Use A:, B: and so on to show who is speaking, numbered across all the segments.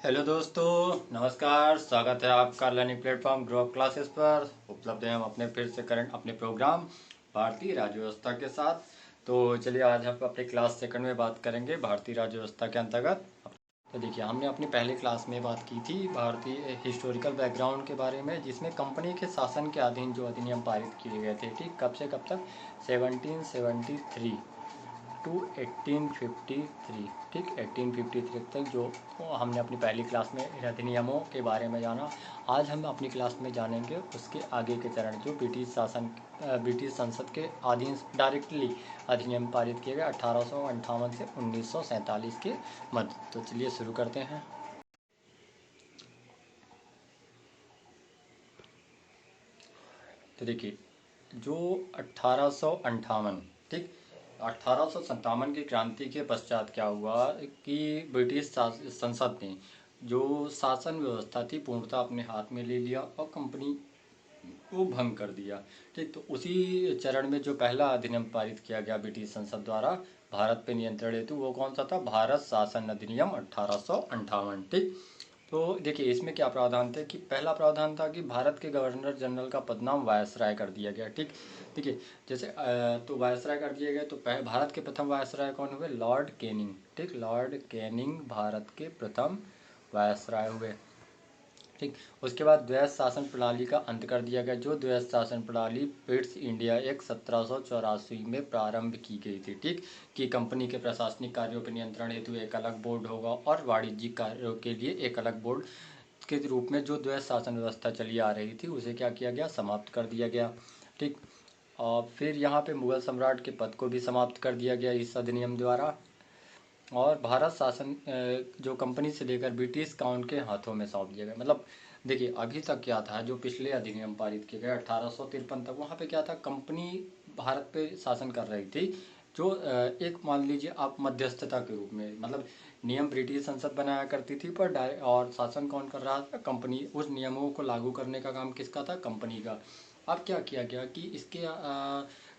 A: Hello दोस्तों, नमस्कार। स्वागत है आपका learning platform grow up classes पर। उपलब्ध हैं हम अपने फिर से करंट अपने प्रोग्राम भारतीय राज्य व्यवस्था के साथ। तो चलिए आज हम अपने क्लास सेकंड में बात करेंगे भारतीय राज्य व्यवस्था के अंतर्गत। तो देखिए, हमने अपनी पहली क्लास में बात की थी भारतीय हिस्टोरिकल बैकग्राउंड के बारे में, जिसमें कंपनी के शासन के अधीन जो अधिनियम पारित किए गए थे, ठीक कब से कब तक, 1773 टू 1853, ठीक 1853 तक जो हमने अपनी पहली क्लास में इन अधिनियमों के बारे में जाना। आज हम अपनी क्लास में जानेंगे उसके आगे के चरण, जो ब्रिटिश संसद के अधीन डायरेक्टली अधिनियम पारित किए गए 1858 से 1947 के मध्य। तो चलिए शुरू करते हैं। तो देखिए, जो 1858, ठीक 1857 की क्रांति के पश्चात क्या हुआ कि ब्रिटिश संसद ने जो शासन व्यवस्था थी पूर्णतः अपने हाथ में ले लिया और कंपनी को भंग कर दिया। ठीक, तो उसी चरण में जो पहला अधिनियम पारित किया गया ब्रिटिश संसद द्वारा भारत पे नियंत्रण हेतु, वो कौन सा था? भारत शासन अधिनियम 1858। ठीक, तो देखिए इसमें क्या प्रावधान थे कि पहला प्रावधान था कि भारत के गवर्नर जनरल का पदनाम वायसराय कर दिया गया। ठीक, देखिए जैसे तो वायसराय कर दिए गए, तो भारत के प्रथम वायसराय कौन हुए? Lord Canning. ठीक, लॉर्ड कैनिंग भारत के प्रथम वायसराय हुए। ठीक, उसके बाद द्वैध शासन प्रणाली का अंत कर दिया गया। जो द्वैध शासन प्रणाली पिट्स इंडिया एक्ट 1784 में प्रारंभ की गई थी। ठीक, कि कंपनी के प्रशासनिक कार्यों पर नियंत्रण हेतु एक अलग बोर्ड होगा और वाणिज्यिक कार्यों के लिए एक अलग बोर्ड के रूप में जो द्वैध शासन व्यवस्था चली आ रही थी उसे क्या किया गया? समाप्त कर दिया गया। ठीक, और फिर यहाँ पे मुगल सम्राट के पद को भी समाप्त कर दिया गया इस अधिनियम द्वारा, और भारत शासन जो कंपनी से लेकर ब्रिटिश काउंट के हाथों में सौंप दिया गया। मतलब देखिए अभी तक क्या था, जो पिछले अधिनियम पारित किए गए 1853 तक, वहाँ पे क्या था, कंपनी भारत पे शासन कर रही थी। जो एक मान लीजिए आप मध्यस्थता के रूप में, मतलब नियम ब्रिटिश संसद बनाया करती थी पर और शासन कौन कर रहा था? कंपनी। उस नियमों को लागू करने का काम किसका था? कंपनी का। अब क्या किया गया कि इसके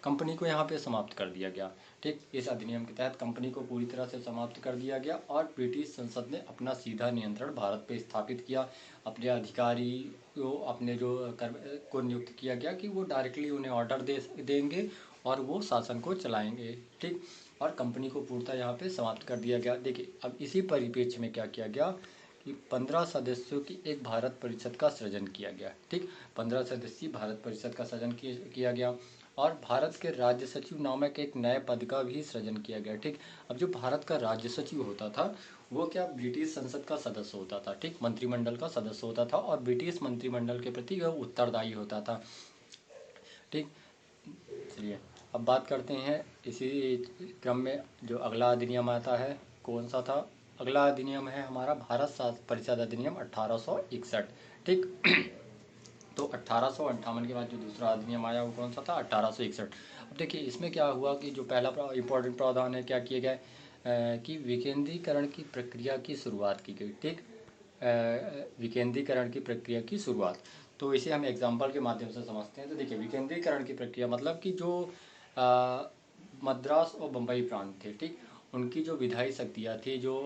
A: कंपनी को यहाँ पे समाप्त कर दिया गया। ठीक, इस अधिनियम के तहत कंपनी को पूरी तरह से समाप्त कर दिया गया और ब्रिटिश संसद ने अपना सीधा नियंत्रण भारत पे स्थापित किया। अपने अधिकारी को, अपने जो को नियुक्त किया गया कि वो डायरेक्टली उन्हें ऑर्डर देंगे और वो शासन को चलाएंगे। ठीक, और कंपनी को पूर्णतः यहाँ पे समाप्त कर दिया गया। देखिए अब इसी परिप्रेक्ष्य में क्या किया गया कि 15 सदस्यों की एक भारत परिषद का सृजन किया गया। ठीक, 15 सदस्यीय भारत परिषद का सृजन किया गया और भारत के राज्य सचिव नामक एक नए पद का भी सृजन किया गया। ठीक, अब जो भारत का राज्य सचिव होता था वो क्या, ब्रिटिश संसद का सदस्य होता था। ठीक, मंत्रिमंडल का सदस्य होता था और ब्रिटिश मंत्रिमंडल के प्रति वह उत्तरदायी होता था। ठीक, चलिए अब बात करते हैं इसी क्रम में जो अगला अधिनियम आता है, कौन सा था? अगला अधिनियम है हमारा भारत परिषद अधिनियम 1861। ठीक, तो 1858 के बाद जो दूसरा अधिनियम आया वो कौन सा था? 1861। अब देखिए इसमें क्या हुआ कि जो पहला इंपॉर्टेंट प्रावधान है, क्या किए गए कि विकेंद्रीकरण की प्रक्रिया की शुरुआत की गई। ठीक, विकेंद्रीकरण की प्रक्रिया की शुरुआत, तो इसे हम एग्जाम्पल के माध्यम से समझते हैं। तो देखिए विकेंद्रीकरण की प्रक्रिया मतलब कि जो मद्रास और बम्बई प्रांत थे, ठीक, उनकी जो विधायी शक्तियाँ थी जो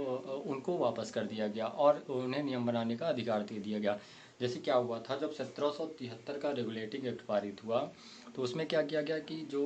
A: उनको वापस कर दिया गया और उन्हें नियम बनाने का अधिकार दे दिया गया। जैसे क्या हुआ था, जब 1773 का रेगुलेटिंग एक्ट पारित हुआ तो उसमें क्या किया गया कि जो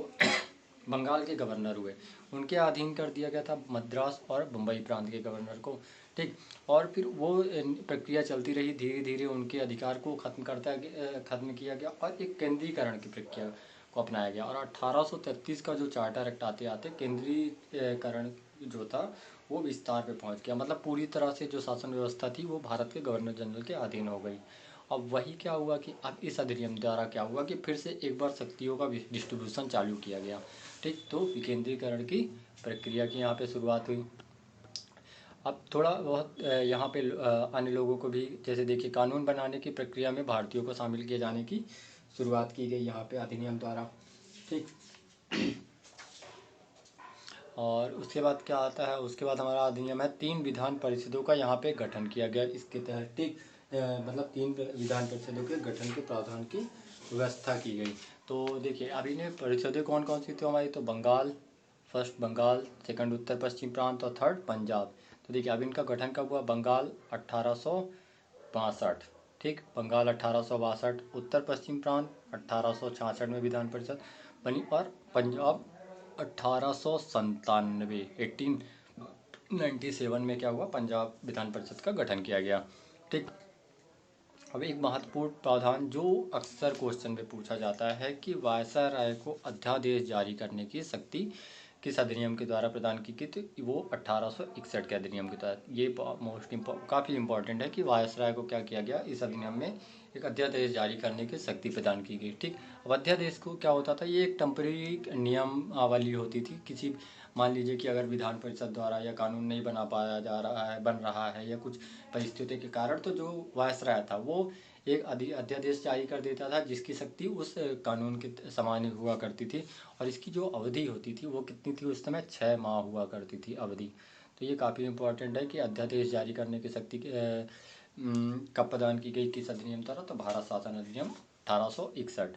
A: बंगाल के गवर्नर हुए उनके अधीन कर दिया गया था मद्रास और बम्बई प्रांत के गवर्नर को। ठीक, और फिर वो प्रक्रिया चलती रही, धीरे धीरे उनके अधिकार को खत्म किया गया और एक केंद्रीकरण की प्रक्रिया को अपनाया गया। और 1833 का जो चार्टर एक्ट आते आते केंद्रीकरण जो था वो विस्तार पे पहुंच गया। मतलब पूरी तरह से जो शासन व्यवस्था थी वो भारत के गवर्नर जनरल के अधीन हो गई। अब वही क्या हुआ कि अब इस अधिनियम द्वारा क्या हुआ कि फिर से एक बार शक्तियों का डिस्ट्रीब्यूशन चालू किया गया। ठीक, तो विकेंद्रीकरण की प्रक्रिया की यहाँ पे शुरुआत हुई। अब थोड़ा बहुत यहाँ पे अन्य लोगों को भी, जैसे देखिए कानून बनाने की प्रक्रिया में भारतीयों को शामिल किए जाने की शुरुआत की गई यहाँ पे अधिनियम द्वारा। ठीक, और उसके बाद क्या आता है, उसके बाद हमारा अधिनियम है 3 विधान परिषदों का यहाँ पे गठन किया गया इसके तहत। ठीक, मतलब 3 विधान परिषदों के गठन के प्रावधान की व्यवस्था की गई। तो देखिए अभी ने परिषदें कौन कौन सी थी हमारी, तो बंगाल, फर्स्ट बंगाल, सेकंड उत्तर पश्चिम प्रांत और थर्ड पंजाब। तो देखिए अब इनका गठन कब हुआ, बंगाल 1862, ठीक, बंगाल 1862, उत्तर पश्चिम प्रांत 1866 में विधान परिषद बनी, और पंजाब 1897 1897 में क्या हुआ, पंजाब विधान परिषद का गठन किया गया, ठीक। अब एक महत्वपूर्ण प्रावधान जो अक्सर क्वेश्चन में पूछा जाता है कि वायसराय को अध्यादेश जारी करने की शक्ति किस अधिनियम के द्वारा प्रदान की गई, तो वो 1861 के अधिनियम के तहत। ये काफ़ी इंपॉर्टेंट है कि वायसराय को क्या किया गया, इस अधिनियम में एक अध्यादेश जारी करने की शक्ति प्रदान की गई, ठीक। अब अध्यादेश को क्या होता था, ये एक टेम्परेरी नियमावली होती थी। किसी, मान लीजिए कि अगर विधान परिषद द्वारा या कानून नहीं बना पाया जा रहा है, बन रहा है, या कुछ परिस्थिति के कारण, तो जो वायसराय था वो एक अध्यादेश जारी कर देता था, जिसकी शक्ति उस कानून के समान हुआ करती थी, और इसकी जो अवधि होती थी वो कितनी थी, उस समय 6 माह हुआ करती थी अवधि। तो ये काफ़ी इंपॉर्टेंट है कि अध्यादेश जारी करने की शक्ति कब प्रदान की गई, किस अधिनियम द्वारा, तो भारत शासन अधिनियम 1861,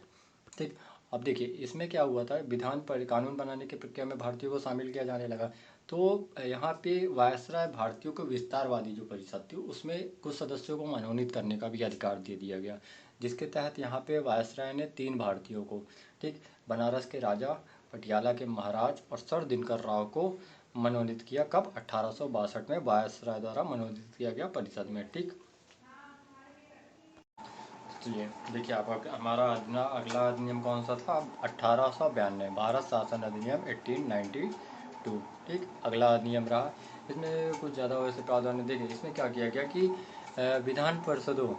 A: ठीक। अब देखिए इसमें क्या हुआ था, विधान पर कानून बनाने की प्रक्रिया में भारतीयों को शामिल किया जाने लगा। तो यहाँ पे वायसराय भारतीयों को विस्तारवादी जो परिषद थी उसमें कुछ सदस्यों को मनोनीत करने का भी अधिकार दे दिया गया, जिसके तहत यहाँ पे वायसराय ने 3 भारतीयों को, ठीक, बनारस के राजा, पटियाला के महाराज और सर दिनकर राव को मनोनीत किया। कब, 1862 में वायसराय द्वारा मनोनीत किया गया परिषद में, ठीक। चलिए देखिए आप हमारा अगला अधिनियम कौन सा था, 1892 भारत शासन अधिनियम 1892, ठीक, अगला अधिनियम रहा। इसमें कुछ ज़्यादा वैसे प्रावधान देखिए, इसमें क्या किया गया कि विधान परिषदों,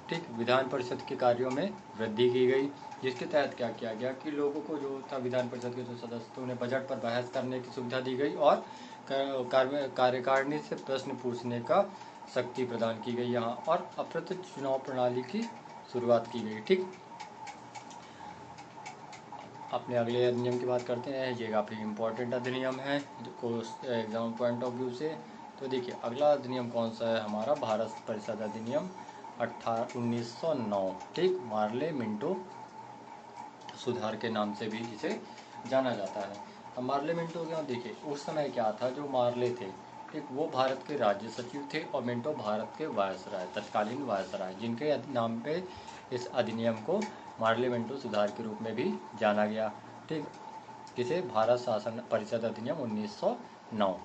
A: ठीक, विधान परिषद के कार्यों में वृद्धि की गई, जिसके तहत क्या किया गया कि लोगों को जो था विधान परिषद के जो सदस्य उन्हें बजट पर बहस करने की सुविधा दी गई, और कार्यकारिणी से प्रश्न पूछने का शक्ति प्रदान की गई यहाँ, और अप्रत्यक्ष चुनाव प्रणाली की शुरुआत की गई, ठीक। अपने अगले अधिनियम की बात करते हैं, ये काफ़ी इम्पोर्टेंट अधिनियम है जो एग्जाम पॉइंट ऑफ व्यू से। तो देखिए अगला अधिनियम कौन सा है हमारा, भारत परिषद अधिनियम 1909, ठीक, मार्ले मिंटो सुधार के नाम से भी इसे जाना जाता है। अब मार्ले मिंटो क्या, देखिए उस समय क्या था, जो मार्ले थे, ठीक, वो भारत के राज्य सचिव थे, और मिंटो भारत के वायसराय, तत्कालीन वायसराय, जिनके नाम पे इस अधिनियम को मार्ले मिंटो सुधार के रूप में भी जाना गया, ठीक, जिसे भारत शासन परिषद अधिनियम 1909।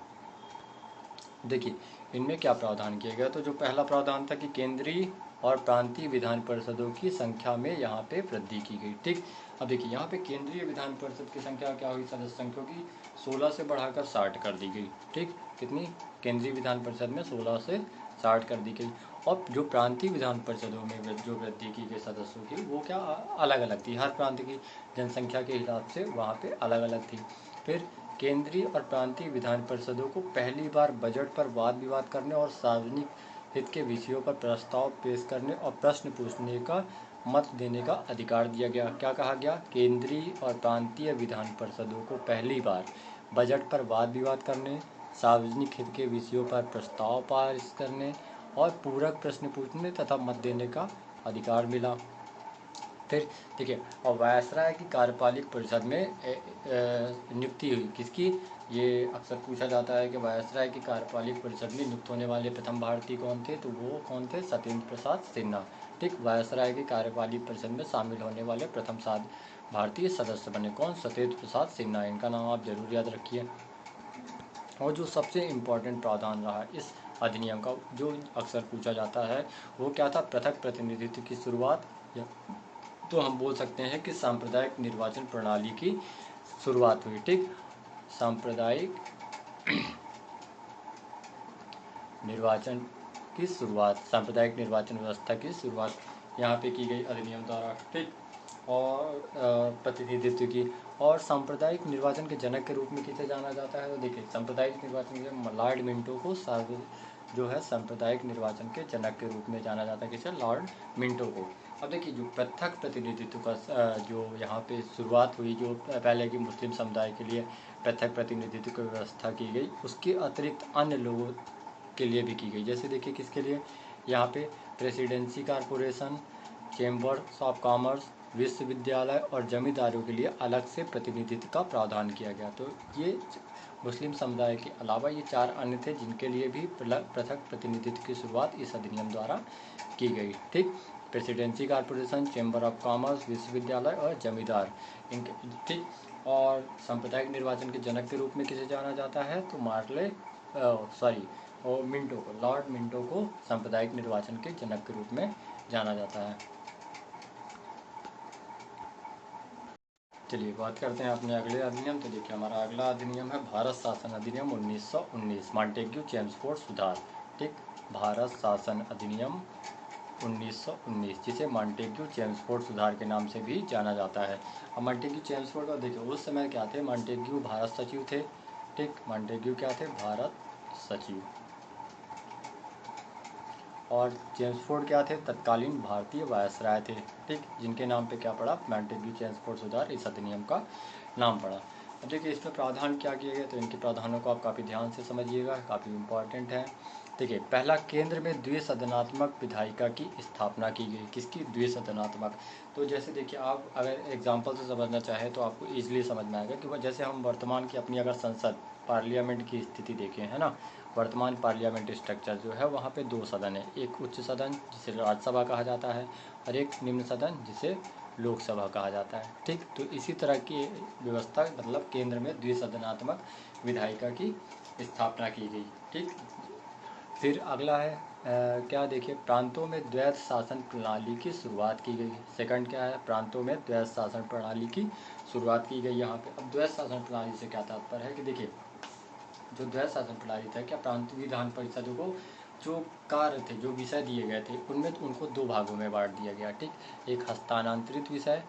A: देखिए इनमें क्या प्रावधान किया गया, तो जो पहला प्रावधान था कि केंद्रीय और प्रांतीय विधान परिषदों की संख्या में यहाँ पे वृद्धि की गई, ठीक। अब देखिए यहाँ पे केंद्रीय विधान परिषद की संख्या क्या हुई, सदस्य संख्या की 16 से बढ़ाकर 60 कर दी गई, ठीक, कितनी, केंद्रीय विधान परिषद में 16 से 60 कर दी गई, और जो प्रांतीय विधान परिषदों में जो वृद्धि की गई सदस्यों की, वो क्या अलग अलग थी, हर प्रांत की जनसंख्या के हिसाब से वहाँ पे अलग अलग थी। फिर केंद्रीय और प्रांतीय विधान परिषदों को पहली बार बजट पर वाद विवाद करने और सार्वजनिक हित के विषयों पर प्रस्ताव पेश करने और प्रश्न पूछने का मत देने का अधिकार दिया गया। क्या कहा गया, केंद्रीय और प्रांतीय विधान परिषदों को पहली बार बजट पर वाद विवाद करने, सार्वजनिक हित के विषयों पर प्रस्ताव पारित करने और पूरक प्रश्न पूछने तथा मत देने का अधिकार मिला। फिर देखिए, और वायसराय की कार्यपालिक परिषद में नियुक्ति हुई किसकी, ये अक्सर पूछा जाता है कि वायसराय की कार्यपालिक परिषद में नियुक्त होने वाले प्रथम भारतीय कौन थे, तो वो कौन थे, सत्येंद्र प्रसाद सिन्हा, ठीक, वायसराय की कार्यपालिक परिषद में शामिल होने वाले प्रथम भारतीय सदस्य बने कौन, सत्येंद्र प्रसाद सिन्हा, इनका नाम आप जरूर याद रखिए। और जो सबसे इम्पोर्टेंट प्रावधान रहा इस अधिनियम का, जो अक्सर पूछा जाता है, वो क्या था, पृथक प्रतिनिधित्व की शुरुआत, तो हम बोल सकते हैं कि सांप्रदायिक निर्वाचन प्रणाली की शुरुआत हुई, ठीक, सांप्रदायिक निर्वाचन की शुरुआत, सांप्रदायिक निर्वाचन व्यवस्था की शुरुआत यहाँ पे की गई अधिनियम द्वारा, ठीक, और प्रतिनिधित्व की। और सांप्रदायिक निर्वाचन के जनक के रूप में किसे जाना जाता है, तो देखिए सांप्रदायिक निर्वाचन के लॉर्ड मिंटो को जो है सांप्रदायिक निर्वाचन के जनक के रूप में जाना जाता है, किसे, लॉर्ड मिंटो को। अब देखिए जो पृथक प्रतिनिधित्व का जो यहाँ पे शुरुआत हुई, जो पहले की मुस्लिम समुदाय के लिए पृथक प्रतिनिधित्व की व्यवस्था की गई, उसके अतिरिक्त अन्य लोगों के लिए भी की गई। जैसे देखिए किसके लिए, यहाँ पे presidency corporation, chambers of commerce, विश्वविद्यालय और जमींदारों के लिए अलग से प्रतिनिधित्व का प्रावधान किया गया। तो ये मुस्लिम समुदाय के अलावा ये 4 अन्य थे जिनके लिए भी पृथक प्रतिनिधित्व की शुरुआत इस अधिनियम द्वारा की गई। ठीक, presidency corporation, chamber of commerce, विश्वविद्यालय और जमींदार इनके। ठीक, और सांप्रदायिक निर्वाचन के जनक के रूप में किसे जाना जाता है, तो मिंटो को, लॉर्ड मिंटो को सांप्रदायिक निर्वाचन के जनक के रूप में जाना जाता है। चलिए बात करते हैं अपने अगले अधिनियम। तो देखिए हमारा अगला अधिनियम है भारत शासन अधिनियम 1919, मॉन्टेग्यू चेम्सफोर्ड सुधार। ठीक, भारत शासन अधिनियम 1919 जिसे मॉन्टेग्यू चेम्सफोर्ड सुधार के नाम से भी जाना जाता है। अब मॉन्टेग्यू चेम्सफोर्ड का देखिए उस समय क्या थे, मॉन्टेग्यू भारत सचिव थे। ठीक, मॉन्टेग्यू क्या थे, भारत सचिव, और चेम्सफोर्ड क्या थे, तत्कालीन भारतीय वायसराय थे। ठीक, जिनके नाम पे क्या पड़ा, मॉन्टेग्यू चेम्सफोर्ड सुधार इस अधिनियम का नाम पड़ा। अब देखिए इसमें प्रावधान क्या किए गए, तो इनके प्रावधानों को आप काफ़ी ध्यान से समझिएगा, काफ़ी इम्पॉर्टेंट है। देखिए पहला, केंद्र में द्विसदनात्मक विधायिका की स्थापना की गई। किसकी, द्विसदनात्मक। तो जैसे देखिए आप अगर एग्जाम्पल से समझना चाहें तो आपको ईजिली समझ में आएगा कि जैसे हम वर्तमान की अपनी अगर संसद पार्लियामेंट की स्थिति देखें, है ना, वर्तमान पार्लियामेंट स्ट्रक्चर जो है वहाँ पे 2 सदन है, एक उच्च सदन जिसे राज्यसभा कहा जाता है और एक निम्न सदन जिसे लोकसभा कहा जाता है। ठीक, तो इसी तरह की व्यवस्था मतलब केंद्र में द्विसदनात्मक विधायिका की स्थापना की गई। ठीक, फिर अगला है क्या, देखिए प्रांतों में द्वैध शासन प्रणाली की शुरुआत की गई। सेकंड क्या है, प्रांतों में द्वैध शासन प्रणाली की शुरुआत की गई यहाँ पे। अब द्वैध शासन प्रणाली से क्या तात्पर्य है कि देखिए जो द्वैध शासन प्रणाली था, क्या प्रांतीय विधान परिषदों को जो कार्य थे, जो विषय दिए गए थे, उनमें तो उनको 2 भागों में बांट दिया गया। ठीक, एक हस्तांतरित विषय,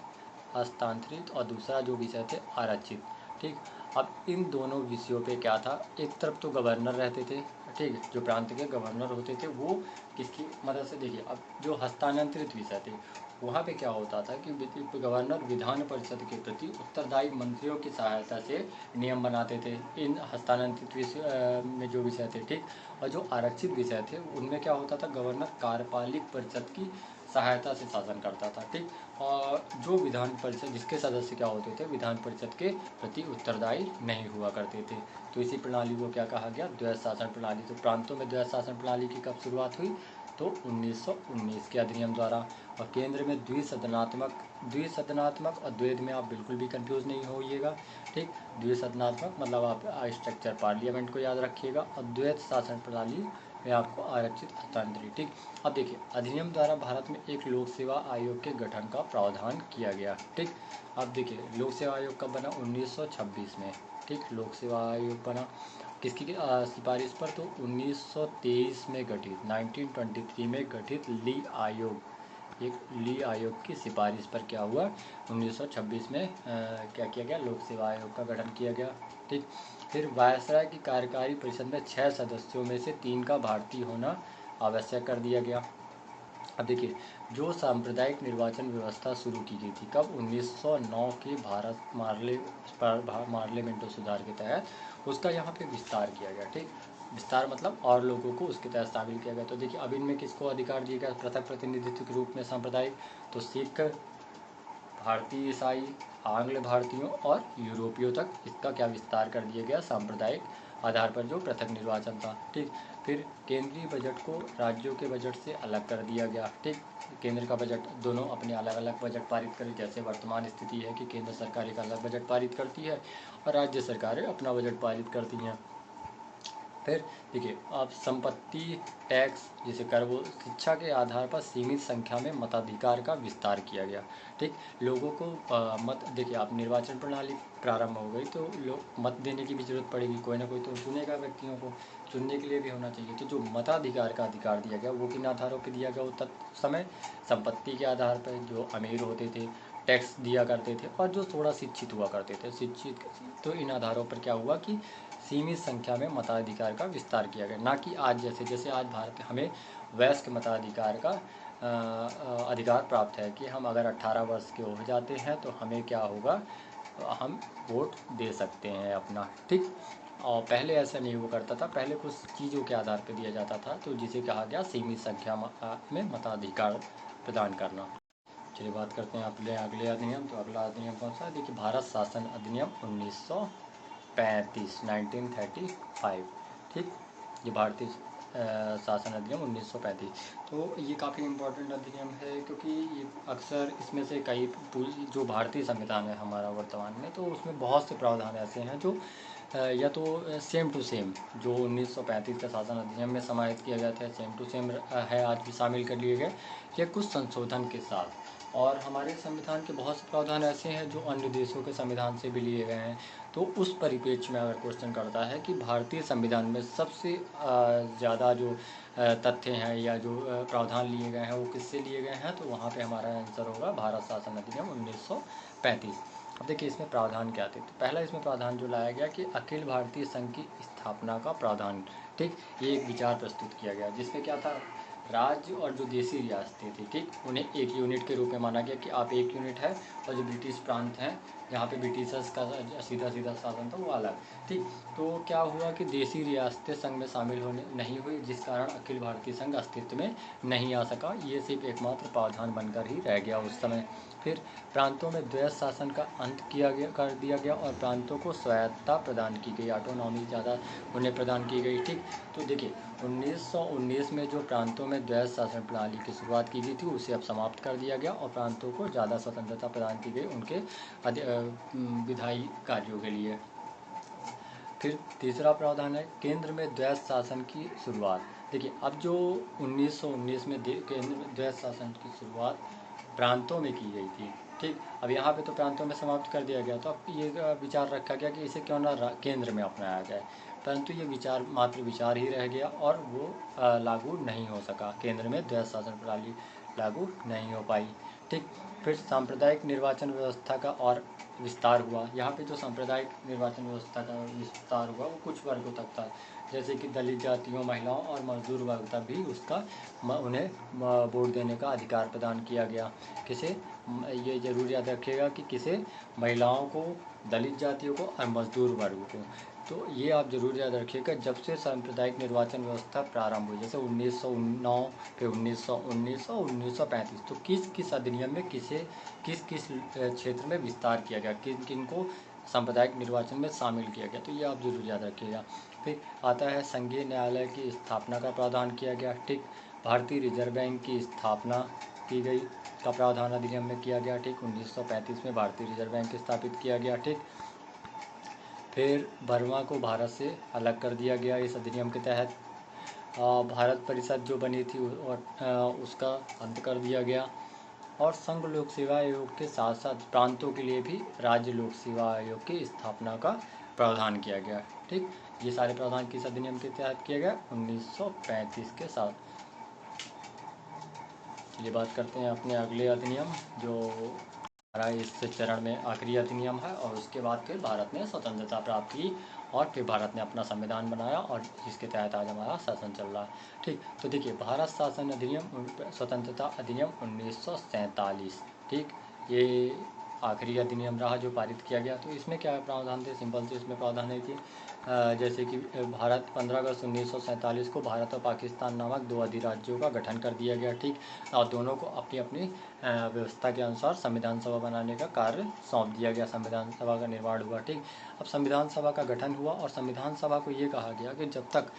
A: हस्तांतरित, और दूसरा जो विषय थे आरक्षित। ठीक, अब इन दोनों विषयों पे क्या था, एक तरफ तो गवर्नर रहते थे। ठीक, जो प्रांत के गवर्नर होते थे वो किसकी मदद से, देखिए अब जो हस्तांतरित विषय थे वहाँ पे क्या होता था कि गवर्नर विधान परिषद के प्रति उत्तरदायी मंत्रियों की सहायता से नियम बनाते थे इन हस्तांतरित विषय में जो विषय थे। ठीक, और जो आरक्षित विषय थे उनमें क्या होता था, गवर्नर कार्यपालिक परिषद की सहायता से शासन करता था। ठीक, और जो विधान परिषद जिसके सदस्य क्या होते थे, विधान परिषद के प्रति उत्तरदायी नहीं हुआ करते थे। तो इसी प्रणाली को क्या कहा गया, द्वैध शासन प्रणाली। तो प्रांतों में द्वैध शासन प्रणाली की कब शुरुआत हुई, तो 1919 के अधिनियम द्वारा। और केंद्र में द्विसदनात्मक और द्वैध में आप बिल्कुल भी कंफ्यूज नहीं होइएगा। ठीक, द्विसदनात्मक मतलब आप स्ट्रक्चर पार्लियामेंट को याद रखिएगा, और द्वैध शासन प्रणाली में आपको आरक्षित हस्तांतरित। ठीक, अब देखिए अधिनियम द्वारा भारत में एक लोक सेवा आयोग के गठन का प्रावधान किया गया। ठीक, अब देखिए लोक सेवा आयोग कब बना, 1926 में। ठीक, लोक सेवा आयोग बना किसकी सिफारिश पर, तो 1923 में गठित, 1923 में गठित ली आयोग, एक ली आयोग की सिफारिश पर क्या हुआ, 1926 में क्या किया गया, लोक सेवा आयोग का गठन किया गया। ठीक, फिर वायसराय की कार्यकारी परिषद में 6 सदस्यों में से 3 का भारतीय होना आवश्यक कर दिया गया। अब देखिए जो सांप्रदायिक निर्वाचन व्यवस्था शुरू की गई थी कब, 1909 के भारत मार्लेमेंटो सुधार के तहत उसका यहाँ पे विस्तार किया गया। ठीक, विस्तार मतलब और लोगों को उसके तहत शामिल किया गया। तो देखिए अब इनमें किसको अधिकार दिया गया पृथक प्रतिनिधित्व के रूप में सांप्रदायिक, तो सिख, भारतीय ईसाई, आंग्ल भारतीयों और यूरोपियों तक इसका क्या विस्तार कर दिया गया, सांप्रदायिक आधार पर जो पृथक निर्वाचन था। ठीक, फिर केंद्रीय बजट को राज्यों के बजट से अलग कर दिया गया। ठीक, केंद्र का बजट दोनों अपने अलग अलग बजट पारित करें, जैसे वर्तमान स्थिति है कि केंद्र सरकार एक अलग बजट पारित करती है और राज्य सरकारें अपना बजट पारित करती हैं। फिर देखिए अब संपत्ति टैक्स जिसे कर, वो शिक्षा के आधार पर सीमित संख्या में मताधिकार का विस्तार किया गया। ठीक, लोगों को मत, देखिए आप निर्वाचन प्रणाली प्रारंभ हो गई तो लोग मत देने की भी जरूरत पड़ेगी, कोई ना कोई तो चुनेगा, व्यक्तियों को चुनने के लिए भी होना चाहिए। तो जो मताधिकार का अधिकार दिया गया वो किन आधारों पर दिया गया, वो समय संपत्ति के आधार पर, जो अमीर होते थे टैक्स दिया करते थे और जो थोड़ा शिक्षित हुआ करते थे शिक्षित, तो इन आधारों पर क्या हुआ कि सीमित संख्या में मताधिकार का विस्तार किया गया। ना कि आज जैसे आज भारत में हमें वयस्क मताधिकार का अधिकार प्राप्त है कि हम अगर 18 वर्ष के हो जाते हैं तो हमें क्या होगा, हम वोट दे सकते हैं अपना। ठीक, और पहले ऐसा नहीं हुआ करता था, पहले कुछ चीज़ों के आधार पर दिया जाता था, तो जिसे कहा गया सीमित संख्या में मताधिकार प्रदान करना। चलिए बात करते हैं अपने अगले अधिनियम। तो अगला अधिनियम कौन सा है, देखिए भारत शासन अधिनियम 1919। 1935, ठीक। ये भारतीय शासन अधिनियम 1935। तो ये काफ़ी इम्पोर्टेंट अधिनियम है, क्योंकि ये अक्सर इसमें से कई जो भारतीय संविधान है हमारा वर्तमान में, तो उसमें बहुत से प्रावधान ऐसे हैं जो या तो सेम टू सेम जो 1935 का शासन अधिनियम में समाहित किया गया था, सेम टू सेम है, आज भी शामिल कर लिए गए, या कुछ संशोधन के साथ। और हमारे संविधान के बहुत से प्रावधान ऐसे हैं जो अन्य देशों के संविधान से भी लिए गए हैं। तो उस परिप्रेक्ष्य में अगर क्वेश्चन करता है कि भारतीय संविधान में सबसे ज़्यादा जो तथ्य हैं या जो प्रावधान लिए गए हैं वो किससे लिए गए हैं, तो वहाँ पे हमारा आंसर होगा भारत शासन अधिनियम 1935। अब देखिए इसमें प्रावधान क्या थे। तो पहला इसमें प्रावधान जो लाया गया कि अखिल भारतीय संघ की स्थापना का प्रावधान, ठीक। ये एक विचार प्रस्तुत किया गया जिसमें क्या था, राज्य और जो देशी रियासतें थी, ठीक, उन्हें एक यूनिट के रूप में माना गया कि आप एक यूनिट है, और जो ब्रिटिश प्रांत हैं जहाँ पे ब्रिटिशर्स का सीधा सीधा शासन था वो अलग, ठीक। तो क्या हुआ कि देशी रियासतें संघ में शामिल होने नहीं हुई, जिस कारण अखिल भारतीय संघ अस्तित्व में नहीं आ सका। ये सिर्फ एकमात्र प्रावधान बनकर ही रह गया उस समय। फिर प्रांतों में द्वैध शासन का अंत कर दिया गया और प्रांतों को स्वायत्तता प्रदान की गई, ऑटोनॉमी ज़्यादा उन्हें प्रदान की गई, ठीक। तो देखिए 1919 में जो प्रांतों में द्वैध शासन प्रणाली की शुरुआत की गई थी उसे अब समाप्त कर दिया गया और प्रांतों को ज़्यादा स्वतंत्रता प्रदान की गई उनके विधायी कार्यों के लिए। फिर तीसरा प्रावधान है केंद्र में द्वैध शासन की शुरुआत। देखिए अब जो 1919 में केंद्र में द्वैध शासन की शुरुआत प्रांतों में की गई थी, ठीक। अब यहाँ पे तो प्रांतों में समाप्त कर दिया गया, तो अब ये विचार रखा गया कि इसे क्यों ना केंद्र में अपनाया जाए, परंतु ये विचार मात्र विचार ही रह गया और वो लागू नहीं हो सका। केंद्र में द्वैध शासन प्रणाली लागू नहीं हो पाई, ठीक। फिर सांप्रदायिक निर्वाचन व्यवस्था का और विस्तार हुआ। यहाँ पे जो सांप्रदायिक निर्वाचन व्यवस्था का विस्तार हुआ वो कुछ वर्गों तक था, जैसे कि दलित जातियों, महिलाओं और मजदूर वर्ग तक भी उसका उन्हें वोट देने का अधिकार प्रदान किया गया। किसे, ये जरूर याद रखिएगा कि किसे, महिलाओं को, दलित जातियों को और मजदूर वर्ग को। तो ये आप जरूर याद रखिएगा जब से सांप्रदायिक निर्वाचन व्यवस्था प्रारंभ हुई, जैसे 1909, फिर 1919 और 1935, तो किस किस अधिनियम में किस किस क्षेत्र में विस्तार किया गया, किन किन को सांप्रदायिक निर्वाचन में शामिल किया गया, तो ये आप जरूर याद रखिएगा। फिर आता है संघीय न्यायालय की स्थापना का प्रावधान किया गया, ठीक। भारतीय रिजर्व बैंक की स्थापना की गई का प्रावधान अधिनियम में किया गया, ठीक। 1935 में भारतीय रिजर्व बैंक स्थापित किया गया, ठीक। फिर बर्मा को भारत से अलग कर दिया गया इस अधिनियम के तहत। भारत परिषद जो बनी थी और उसका अंत कर दिया गया, और संघ लोक सेवा आयोग के साथ साथ प्रांतों के लिए भी राज्य लोक सेवा आयोग की स्थापना का प्रावधान किया गया, ठीक। ये सारे प्रावधान किस अधिनियम के तहत किया गया, 1935 के साथ। चलिए बात करते हैं अपने अगले अधिनियम जो हमारा इस चरण में आखिरी अधिनियम है, और उसके बाद फिर भारत ने स्वतंत्रता प्राप्त की और फिर भारत ने अपना संविधान बनाया और जिसके तहत आज हमारा शासन चल रहा है, ठीक। तो देखिए भारत शासन अधिनियम स्वतंत्रता अधिनियम 1947, ठीक। ये आखिरी अधिनियम रहा जो पारित किया गया। तो इसमें क्या प्रावधान थे, सिंपल से इसमें प्रावधान है कि जैसे कि भारत 15 अगस्त 1947 को भारत और पाकिस्तान नामक दो अधिराज्यों का गठन कर दिया गया, ठीक। और दोनों को अपनी अपनी व्यवस्था के अनुसार संविधान सभा बनाने का कार्य सौंप दिया गया, संविधान सभा का निर्माण हुआ, ठीक। अब संविधान सभा का गठन हुआ और संविधान सभा को ये कहा गया कि जब तक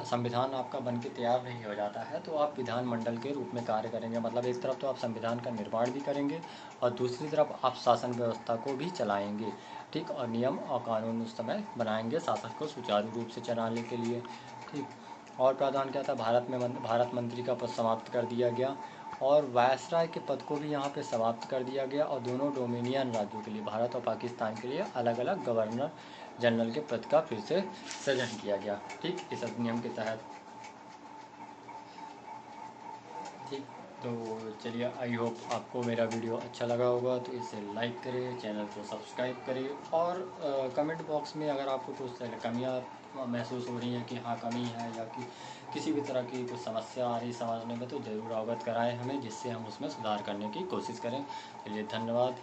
A: संविधान आपका बन के तैयार नहीं हो जाता है तो आप विधानमंडल के रूप में कार्य करेंगे। मतलब एक तरफ तो आप संविधान का निर्माण भी करेंगे और दूसरी तरफ आप शासन व्यवस्था को भी चलाएंगे, ठीक। और नियम और कानून उस समय बनाएंगे शासन को सुचारू रूप से चलाने के लिए, ठीक। और प्रावधान क्या था, भारत मंत्री का पद समाप्त कर दिया गया और वायसराय के पद को भी यहाँ पे समाप्त कर दिया गया और दोनों डोमिनियन राज्यों के लिए, भारत और पाकिस्तान के लिए अलग अलग गवर्नर जनरल के पद का फिर से सृजन किया गया, ठीक, इस अधिनियम के तहत, ठीक। तो चलिए आई होप आपको मेरा वीडियो अच्छा लगा होगा, तो इसे लाइक करें, चैनल को सब्सक्राइब करें और कमेंट बॉक्स में अगर आपको कुछ कमियां महसूस हो रही हैं कि हाँ कमी है या कि किसी भी तरह की कुछ समस्या आ रही समझने में, तो ज़रूर अवगत कराएं हमें, जिससे हम उसमें सुधार करने की कोशिश करें। चलिए धन्यवाद।